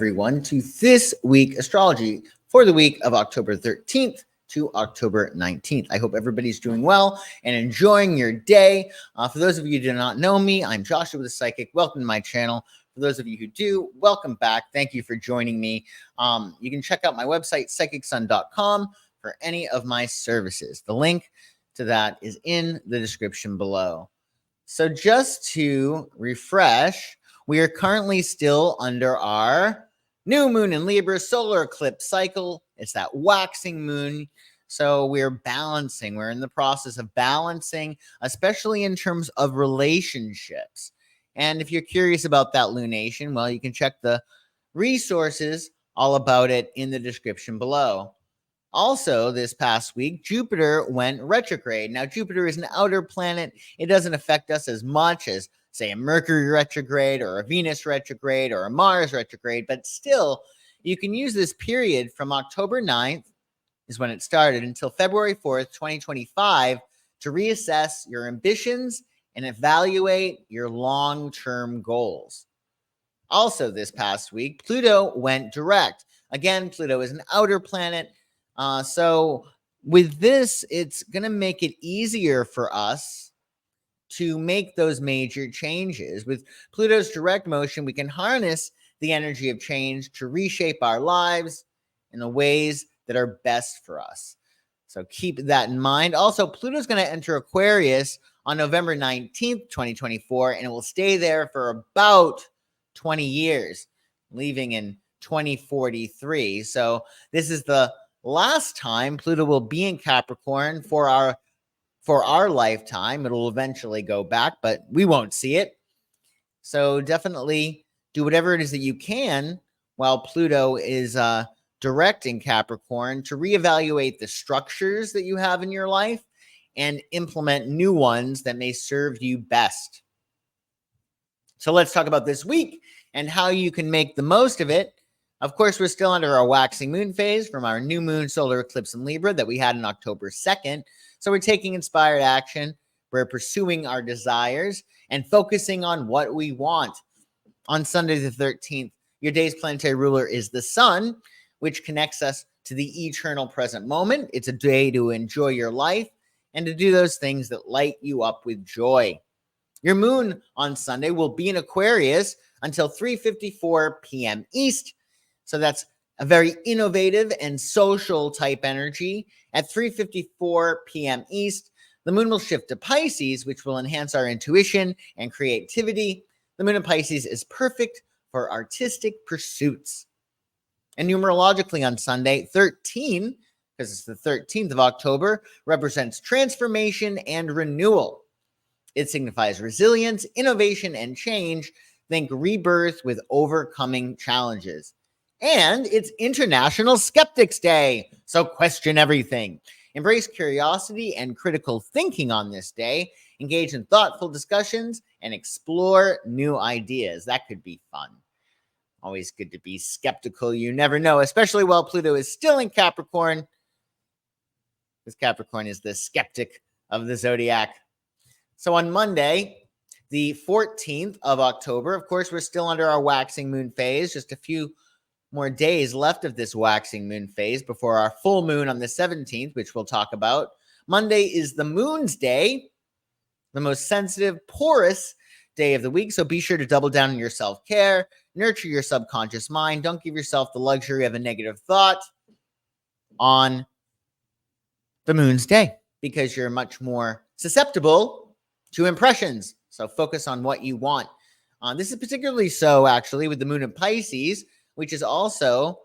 everyone to This Week Astrology for the week of October 13th to October 19th. I hope everybody's doing well and enjoying your day. For those of you who do not know me, I'm Joshua the Psychic. Welcome to my channel. For those of you who do, welcome back. Thank you for joining me. You can check out my website, psychicsun.com, for any of my services. The link to that is in the description below. So just to refresh, we are currently still under our new moon in Libra solar eclipse cycle. It's that waxing moon. So we're balancing. We're in the process of balancing, especially in terms of relationships. And if you're curious about that lunation, well, you can check the resources all about it in the description below. Also, this past week, Jupiter went retrograde. Now, Jupiter is an outer planet. It doesn't affect us as much as, say, a Mercury retrograde or a Venus retrograde or a Mars retrograde, but still, you can use this period from October 9th, is when it started, until February 4th, 2025, to reassess your ambitions and evaluate your long-term goals. Also, this past week, Pluto went direct. Again, Pluto is an outer planet. So with this, it's going to make it easier for us to make those major changes. With Pluto's direct motion, we can harness the energy of change to reshape our lives in the ways that are best for us. So keep that in mind. Also, Pluto's going to enter Aquarius on November 19th, 2024, and it will stay there for about 20 years, leaving in 2043. So this is the last time Pluto will be in Capricorn for our lifetime. It'll eventually go back, but we won't see it. So definitely do whatever it is that you can while Pluto is direct in Capricorn to reevaluate the structures that you have in your life and implement new ones that may serve you best. So let's talk about this week and how you can make the most of it. Of course, we're still under our waxing moon phase from our new moon solar eclipse in Libra that we had on October 2nd. So we're taking inspired action. We're pursuing our desires and focusing on what we want. On Sunday the 13th, your day's planetary ruler is the sun, which connects us to the eternal present moment. It's a day to enjoy your life and to do those things that light you up with joy. Your moon on Sunday will be in Aquarius until 3:54 p.m. East. So that's a very innovative and social type energy. At 3:54 p.m. East, the moon will shift to Pisces, which will enhance our intuition and creativity. The moon in Pisces is perfect for artistic pursuits. And numerologically on Sunday, 13, because it's the 13th of October, represents transformation and renewal. It signifies resilience, innovation, and change. Think rebirth with overcoming challenges. And it's International Skeptics Day, so question everything. Embrace curiosity and critical thinking on this day. Engage in thoughtful discussions and explore new ideas. That could be fun. Always good to be skeptical. You never know, especially while Pluto is still in Capricorn, because Capricorn is the skeptic of the Zodiac. So on Monday, the 14th of October, of course, we're still under our waxing moon phase, just a few more days left of this waxing moon phase before our full moon on the 17th, which we'll talk about. Monday is the moon's day, the most sensitive, porous day of the week. So be sure to double down on your self-care, nurture your subconscious mind. Don't give yourself the luxury of a negative thought on the moon's day because you're much more susceptible to impressions. So focus on what you want. This is particularly so actually with the moon in Pisces, which is also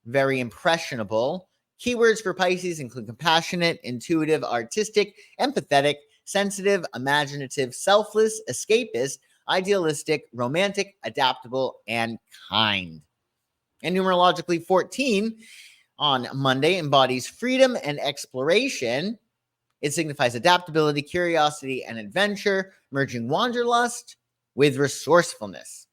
very impressionable. Keywords for Pisces include compassionate, intuitive, artistic, empathetic, sensitive, imaginative, selfless, escapist, idealistic, romantic, adaptable, and kind. And numerologically, 14 on Monday embodies freedom and exploration. It signifies adaptability, curiosity, and adventure, merging wanderlust with resourcefulness.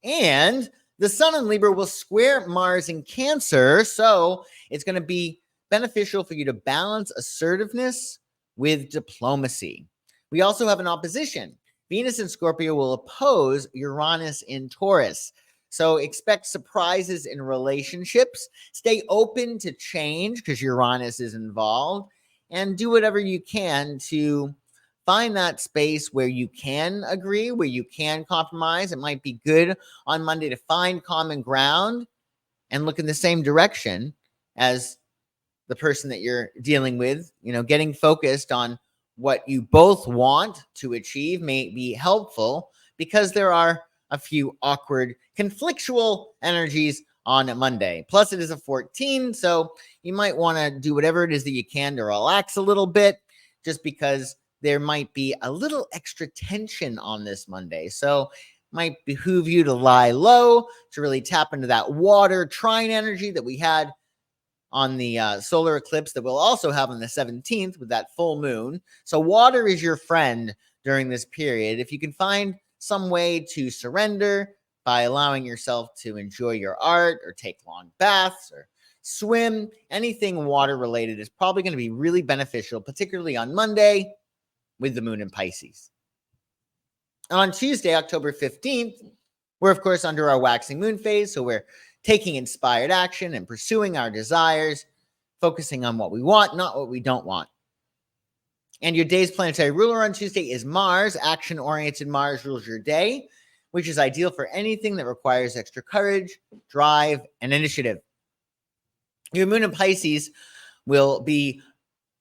And the sun in Libra will square Mars in Cancer, so it's going to be beneficial for you to balance assertiveness with diplomacy. We also have an opposition. Venus in Scorpio will oppose Uranus in Taurus. So expect surprises in relationships. Stay open to change because Uranus is involved, and do whatever you can to find that space where you can agree, where you can compromise. It might be good on Monday to find common ground and look in the same direction as the person that you're dealing with. Getting focused on what you both want to achieve may be helpful because there are a few awkward, conflictual energies on Monday. Plus, it is a 14, so you might want to do whatever it is that you can to relax a little bit, just because there might be a little extra tension on this Monday. So might behoove you to lie low, to really tap into that water trine energy that we had on the solar eclipse that we'll also have on the 17th with that full moon. So water is your friend during this period. If you can find some way to surrender by allowing yourself to enjoy your art or take long baths or swim, anything water related is probably going to be really beneficial, particularly on Monday with the moon in Pisces. On Tuesday, October 15th, we're of course under our waxing moon phase, so we're taking inspired action and pursuing our desires, focusing on what we want, not what we don't want. And your day's planetary ruler on Tuesday is Mars. Action-oriented Mars rules your day, which is ideal for anything that requires extra courage, drive, and initiative. Your moon in Pisces will be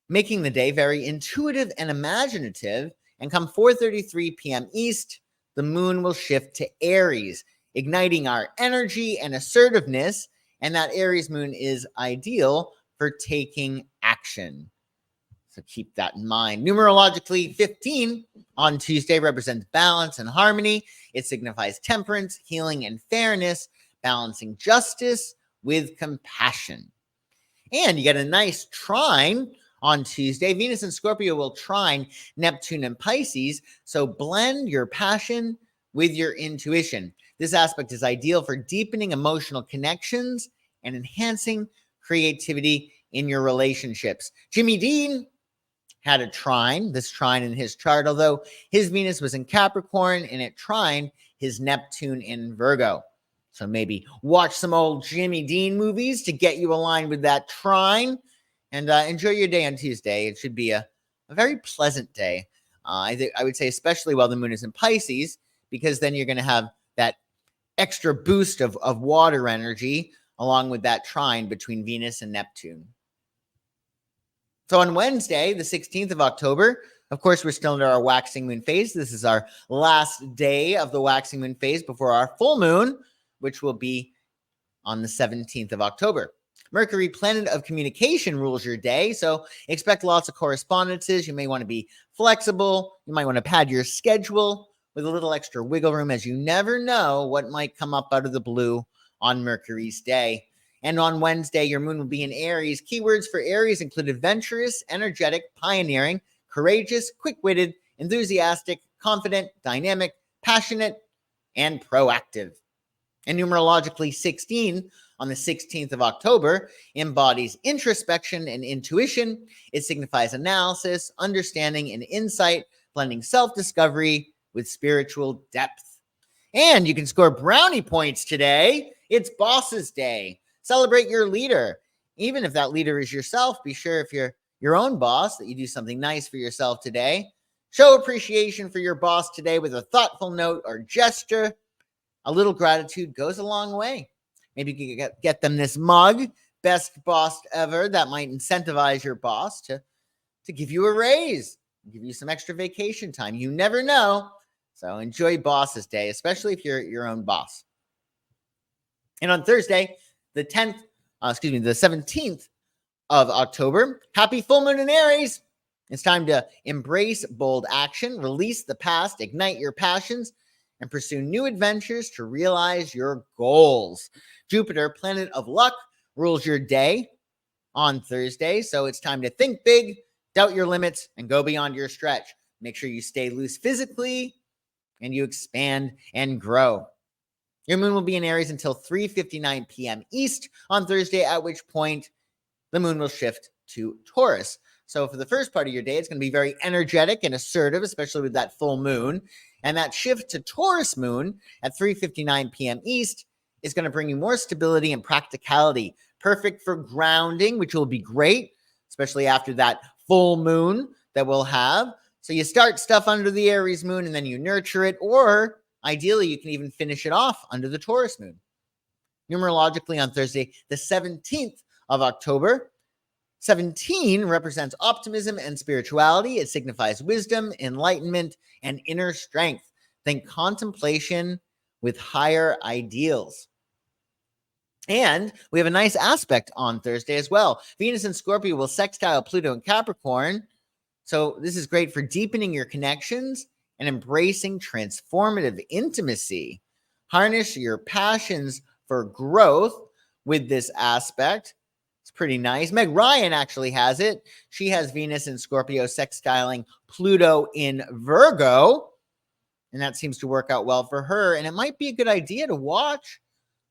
making the day very intuitive and imaginative, and come 4:33 p.m. East, the moon will shift to Aries, igniting our energy and assertiveness, and that Aries moon is ideal for taking action. So keep that in mind. Numerologically, 15 on Tuesday represents balance and harmony. It signifies temperance, healing, and fairness, balancing justice with compassion. And you get a nice trine on Tuesday. Venus and Scorpio will trine Neptune and Pisces, so blend your passion with your intuition. This aspect is ideal for deepening emotional connections and enhancing creativity in your relationships. Jimmy Dean had this trine in his chart, although his Venus was in Capricorn and it trined his Neptune in Virgo. So maybe watch some old Jimmy Dean movies to get you aligned with that trine, and enjoy your day on Tuesday. It should be a very pleasant day. I would say especially while the moon is in Pisces, because then you're going to have that extra boost of water energy along with that trine between Venus and Neptune. So on Wednesday, the 16th of October, of course, we're still under our waxing moon phase. This is our last day of the waxing moon phase before our full moon, which will be on the 17th of October. Mercury, planet of communication, rules your day, so expect lots of correspondences. You may want to be flexible. You might want to pad your schedule with a little extra wiggle room, as you never know what might come up out of the blue on Mercury's day. And on Wednesday, your moon will be in Aries. Keywords for Aries include adventurous, energetic, pioneering, courageous, quick-witted, enthusiastic, confident, dynamic, passionate, and proactive. And numerologically, 16 on the 16th of October embodies introspection and intuition. It signifies analysis, understanding, and insight, blending self-discovery with spiritual depth. And you can score brownie points today. It's Boss's Day. Celebrate your leader. Even if that leader is yourself, be sure, if you're your own boss, that you do something nice for yourself today. Show appreciation for your boss today with a thoughtful note or gesture. A little gratitude goes a long way. Maybe you can get them this mug, best boss ever. That might incentivize your boss to give you a raise, give you some extra vacation time. You never know. So enjoy Boss's Day, especially if you're your own boss. And on Thursday, the 17th of October, happy full moon in Aries. It's time to embrace bold action, release the past, ignite your passions, and pursue new adventures to realize your goals. Jupiter, planet of luck, rules your day on Thursday, so it's time to think big, doubt your limits, and go beyond your stretch. Make sure you stay loose physically and you expand and grow. Your moon will be in Aries until 3:59 p.m. East on Thursday, at which point the moon will shift to Taurus. So for the first part of your day, it's going to be very energetic and assertive, especially with that full moon. And that shift to Taurus moon at 3:59 p.m. East is going to bring you more stability and practicality, perfect for grounding, which will be great, especially after that full moon that we'll have. So you start stuff under the Aries moon and then you nurture it, or ideally you can even finish it off under the Taurus moon. Numerologically on Thursday, the 17th of October, 17 represents optimism and spirituality. It signifies wisdom, enlightenment, and inner strength. Think contemplation with higher ideals. And we have a nice aspect on Thursday as well. Venus and Scorpio will sextile Pluto and Capricorn. So this is great for deepening your connections and embracing transformative intimacy. Harness your passions for growth with this aspect. It's pretty nice. Meg Ryan actually has it. She has Venus in Scorpio sextiling Pluto in Virgo. And that seems to work out well for her. And it might be a good idea to watch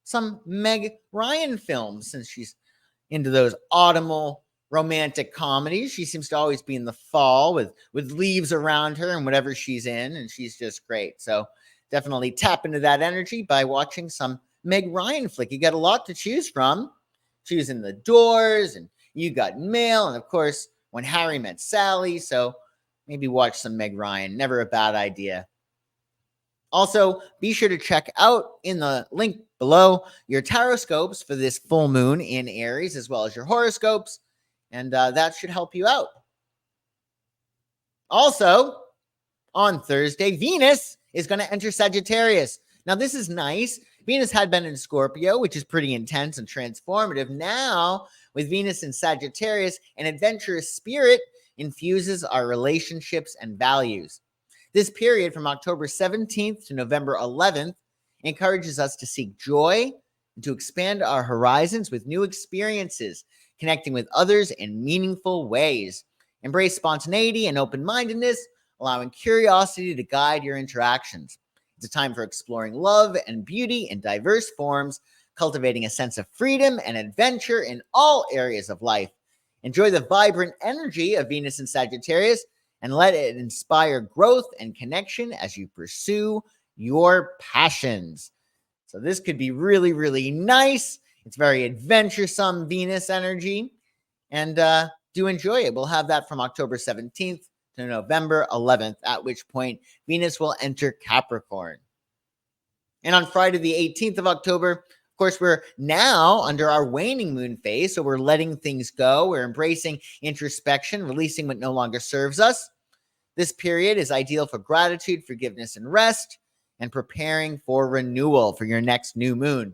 some Meg Ryan films since she's into those autumnal romantic comedies. She seems to always be in the fall with leaves around her and whatever she's in. And she's just great. So definitely tap into that energy by watching some Meg Ryan flick. You got a lot to choose from. Choosing The Doors, and You Got Mail, and of course, When Harry Met Sally. So maybe watch some Meg Ryan. Never a bad idea. Also, be sure to check out in the link below your horoscopes for this full moon in Aries, as well as your horoscopes, and that should help you out. Also, on Thursday, Venus is going to enter Sagittarius. Now, this is nice. Venus had been in Scorpio, which is pretty intense and transformative. Now, with Venus in Sagittarius, an adventurous spirit infuses our relationships and values. This period from October 17th to November 11th encourages us to seek joy and to expand our horizons with new experiences, connecting with others in meaningful ways. Embrace spontaneity and open-mindedness, allowing curiosity to guide your interactions. It's a time for exploring love and beauty in diverse forms, cultivating a sense of freedom and adventure in all areas of life. Enjoy the vibrant energy of Venus in Sagittarius and let it inspire growth and connection as you pursue your passions. So this could be really, really nice. It's very adventuresome Venus energy, and do enjoy it. We'll have that from October 17th to November 11th, at which point Venus will enter Capricorn. And on Friday, the 18th of October, of course, we're now under our waning moon phase, so we're letting things go. We're embracing introspection, releasing what no longer serves us. This period is ideal for gratitude, forgiveness, and rest, and preparing for renewal for your next new moon.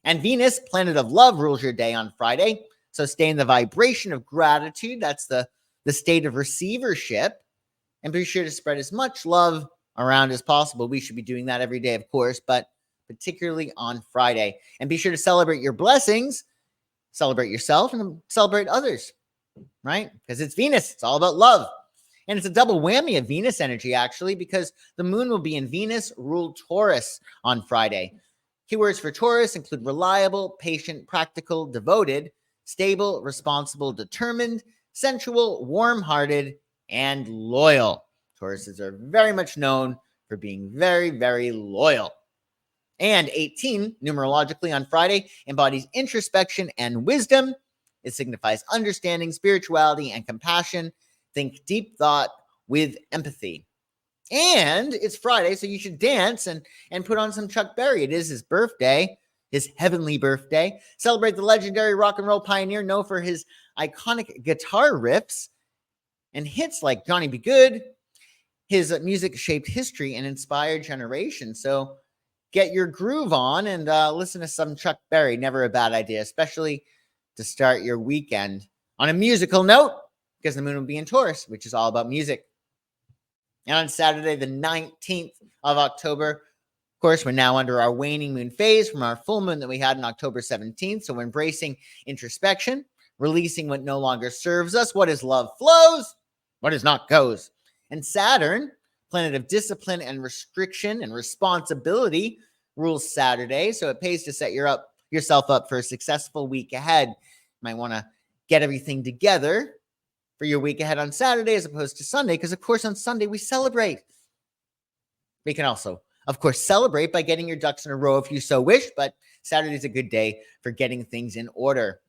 And Venus, planet of love, rules your day on Friday, so stay in the vibration of gratitude. That's the state of receivership. And be sure to spread as much love around as possible. We should be doing that every day, of course, but particularly on Friday. And be sure to celebrate your blessings, celebrate yourself, and celebrate others, right? Because it's Venus. It's all about love. And it's a double whammy of Venus energy, actually, because the moon will be in Venus-ruled Taurus on Friday. Keywords for Taurus include reliable, patient, practical, devoted, stable, responsible, determined, sensual, warm-hearted, and loyal. Tauruses are very much known for being very, very loyal. And 18, numerologically on Friday, embodies introspection and wisdom. It signifies understanding, spirituality, and compassion. Think deep thought with empathy. And it's Friday, so you should dance and put on some Chuck Berry. It is his birthday, his heavenly birthday. Celebrate the legendary rock and roll pioneer known for his iconic guitar riffs and hits like Johnny Be Good. His music shaped history and inspired generations. So get your groove on and listen to some Chuck Berry. Never a bad idea, especially to start your weekend on a musical note, because the moon will be in Taurus, which is all about music. And on Saturday, the 19th of October, of course, we're now under our waning moon phase from our full moon that we had on October 17th. So we're embracing introspection, releasing what no longer serves us. What is love flows, what is not goes. And Saturn, planet of discipline and restriction and responsibility, rules Saturday. So it pays to set yourself up for a successful week ahead. You might want to get everything together for your week ahead on Saturday as opposed to Sunday, because of course on Sunday we celebrate. We can also Of course, celebrate by getting your ducks in a row if you so wish, but Saturday is a good day for getting things in order.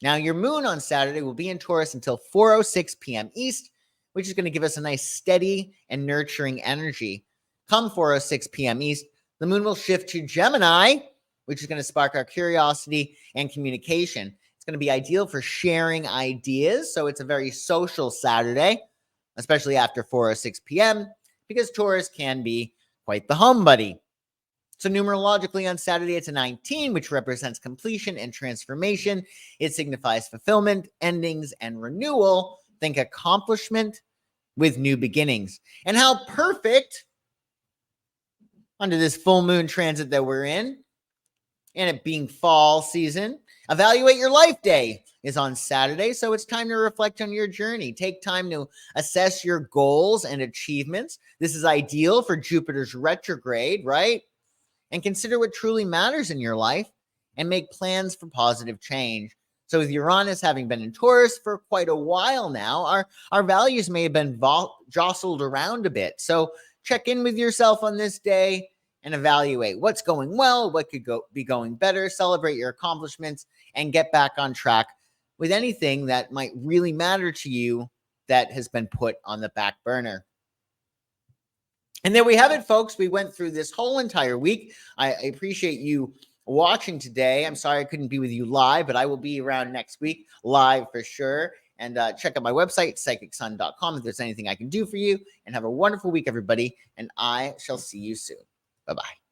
Now, your moon on Saturday will be in Taurus until 4:06 p.m. East, which is going to give us a nice steady and nurturing energy. Come 4:06 p.m. East, the moon will shift to Gemini, which is going to spark our curiosity and communication. It's going to be ideal for sharing ideas, so it's a very social Saturday, especially after 4:06 p.m., because Taurus can be quite the home buddy. So numerologically on Saturday, it's a 19, which represents completion and transformation. It signifies fulfillment, endings, and renewal. Think accomplishment with new beginnings. And how perfect under this full moon transit that we're in, and it being fall season, Evaluate Your Life Day is on Saturday. So it's time to reflect on your journey. Take time to assess your goals and achievements. This is ideal for Jupiter's retrograde, right? And consider what truly matters in your life and make plans for positive change. So with Uranus having been in Taurus for quite a while now, our values may have been jostled around a bit. So check in with yourself on this day and evaluate what's going well, what could be going better, celebrate your accomplishments, and get back on track with anything that might really matter to you that has been put on the back burner. And there we have it, folks. We went through this whole entire week. I appreciate you watching today. I'm sorry I couldn't be with you live, but I will be around next week live for sure. And check out my website, psychicsun.com, if there's anything I can do for you. And have a wonderful week, everybody. And I shall see you soon. Bye-bye.